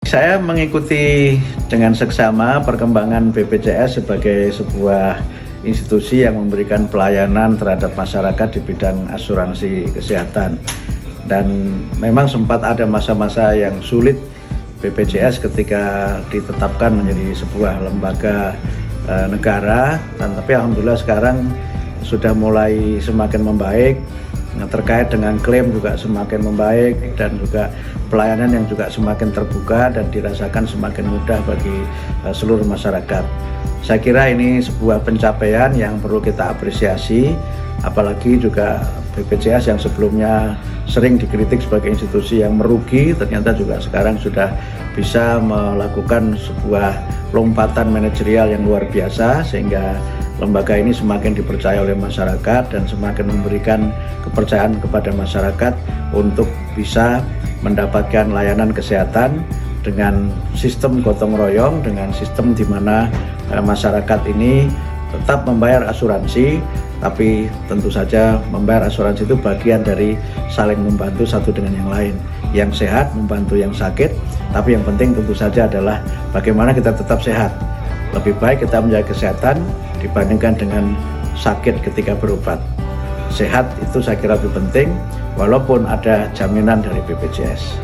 Saya mengikuti dengan seksama perkembangan BPJS sebagai sebuah institusi yang memberikan pelayanan terhadap masyarakat di bidang asuransi kesehatan. Dan memang sempat ada masa-masa yang sulit BPJS ketika ditetapkan menjadi sebuah lembaga negara, tapi alhamdulillah sekarang sudah mulai semakin membaik. Terkait dengan klaim juga semakin membaik dan juga pelayanan yang juga semakin terbuka dan dirasakan semakin mudah bagi seluruh masyarakat. Saya kira ini sebuah pencapaian yang perlu kita apresiasi, apalagi juga BPJS yang sebelumnya sering dikritik sebagai institusi yang merugi, ternyata juga sekarang sudah bisa melakukan sebuah lompatan manajerial yang luar biasa, sehingga lembaga ini semakin dipercaya oleh masyarakat dan semakin memberikan kepercayaan kepada masyarakat untuk bisa mendapatkan layanan kesehatan dengan sistem gotong royong, dengan sistem di mana masyarakat ini tetap membayar asuransi, tapi tentu saja membayar asuransi itu bagian dari saling membantu satu dengan yang lain. Yang sehat membantu yang sakit, tapi yang penting tentu saja adalah bagaimana kita tetap sehat. Lebih baik kita menjaga kesehatan dibandingkan dengan sakit ketika berobat. Sehat itu saya kira lebih penting, walaupun ada jaminan dari BPJS.